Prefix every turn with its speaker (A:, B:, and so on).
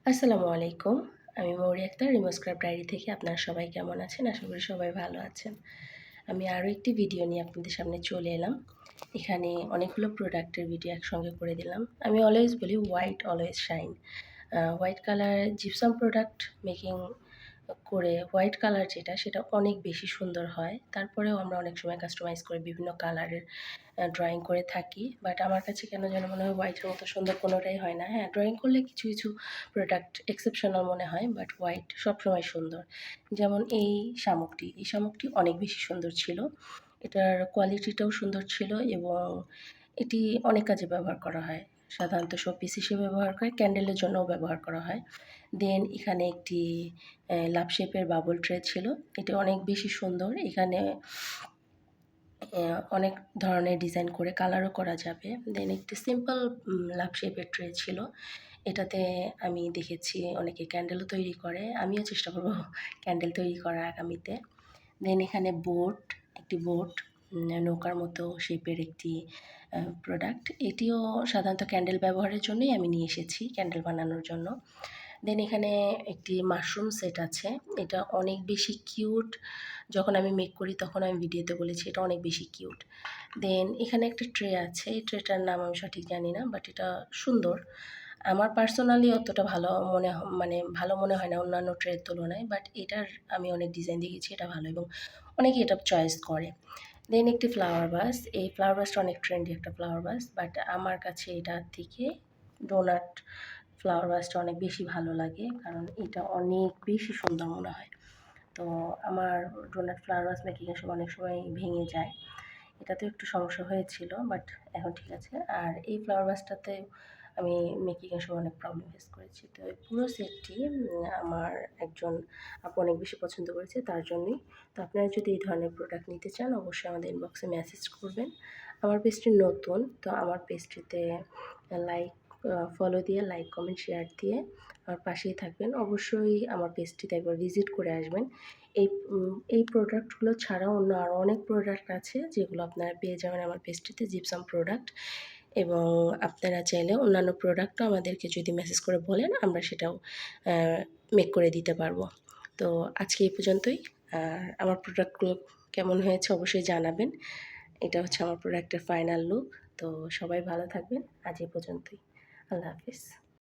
A: আসসালামু আলাইকুম। আমি মৌরি আক্তার রিমো স্ক্রাব ডায়েরি থেকে। আপনারা সবাই কেমন আছেন? আশা করি সবাই ভালো আছেন। আমি আরও একটি ভিডিও নিয়ে আপনাদের সামনে চলে এলাম। এখানে অনেকগুলো প্রোডাক্টের ভিডিও একসঙ্গে করে দিলাম। আমি অলওয়েজ বলি white always shine. White colour gypsum product making করে হোয়াইট কালার যেটা সেটা অনেক বেশি সুন্দর হয়। তারপরেও আমরা অনেক সময় কাস্টমাইজ করে বিভিন্ন কালারের ড্রয়িং করে থাকি। বাট আমার কাছে কেন যেন মনে হয় হোয়াইটের মতো সুন্দর কোনোটাই হয় না। হ্যাঁ, ড্রয়িং করলে কিছু, কিছু প্রোডাক্ট এক্সেপশনাল মনে হয়, বাট হোয়াইট সবসময় সুন্দর। যেমন এই শামুকটি অনেক বেশি সুন্দর ছিল। এটার কোয়ালিটিটাও সুন্দর ছিল এবং এটি অনেক কাজে ব্যবহার করা হয়। সাধারণত শোপিস হিসেবে ব্যবহার করে, ক্যান্ডেলের জন্যও ব্যবহার করা হয়। দেন এখানে একটি লাভ শেপের বাবল ট্রে ছিল। এটি অনেক বেশি সুন্দর। এখানে অনেক ধরনের ডিজাইন করে কালারও করা যাবে। দেন একটি সিম্পল লাভ শেপের ট্রে ছিল। এটাতে আমি দেখেছি অনেকে ক্যান্ডেলও তৈরি করে। আমিও চেষ্টা করব ক্যান্ডেল তৈরি করার আগামীতে। দেন এখানে একটি বোট নৌকার মতো শেপের একটি প্রোডাক্ট। এটিও সাধারণত ক্যান্ডেল ব্যবহারের জন্যই আমি নিয়ে এসেছি, ক্যান্ডেল বানানোর জন্য। দেন এখানে একটি মাশরুম সেট আছে। এটা অনেক বেশি কিউট। যখন আমি মেক করি তখন আমি ভিডিওতে বলেছি এটা অনেক বেশি কিউট। দেন এখানে একটা ট্রে আছে। এই ট্রেটার নাম আমি সঠিক জানি না, বাট এটা সুন্দর। আমার পার্সোনালি অতটা ভালো মনে হয় না অন্যান্য ট্রের তুলনায়। বাট এটার আমি অনেক ডিজাইন দেখেছি, এটা ভালো এবং অনেকেই এটা চয়েস করে। দেন একটি ফ্লাওয়ার ভাস। এই ফ্লাওয়ার ভাসটা অনেক ট্রেন্ডি একটা ফ্লাওয়ার ভাস। বাট আমার কাছে এটার থেকে ডোনাট ফ্লাওয়ার ভাসটা অনেক বেশি ভালো লাগে, কারণ এটা অনেক বেশি সুন্দর মনে হয়। তো আমার ডোনাট ফ্লাওয়ার ভাস মেকিংয়ের সময় অনেক সময় ভেঙে যায়। এটাতেও একটু সমস্যা হয়েছিল, বাট এখন ঠিক আছে। আর এই ফ্লাওয়ার ভাসটাতে আমি মেকিংয়ের সময় অনেক প্রবলেম ফেস করেছি। তো এই পুরো সেটটি আমার একজন আপু অনেক বেশি পছন্দ করেছে, তার জন্যই। তো আপনারা যদি এই ধরনের প্রোডাক্ট নিতে চান অবশ্যই আমাদের ইনবক্সে মেসেজ করবেন। আমার পেজটি নতুন, তো আমার পেজটিতে লাইক ফলো দিয়ে লাইক, কমেন্ট, শেয়ার দিয়ে আমার পাশেই থাকবেন। অবশ্যই আমার পেজটিতে একবার ভিজিট করে আসবেন। এই প্রোডাক্টগুলো ছাড়াও অন্য আরও অনেক প্রোডাক্ট আছে যেগুলো আপনারা পেয়ে যাবেন আমার পেজটিতে, জিপসাম প্রোডাক্ট। এবং আপনারা চাইলে অন্যান্য প্রোডাক্টও আমাদেরকে যদি মেসেজ করে বলেন আমরা সেটাও মেক করে দিতে পারবো। তো আজকে এই পর্যন্তই। আর আমার প্রোডাক্টগুলো কেমন হয়েছে অবশ্যই জানাবেন। এটা হচ্ছে আমার প্রোডাক্টের ফাইনাল লুক। তো সবাই ভালো থাকবেন। আজ এই পর্যন্তই। আল্লাহ হাফিজ।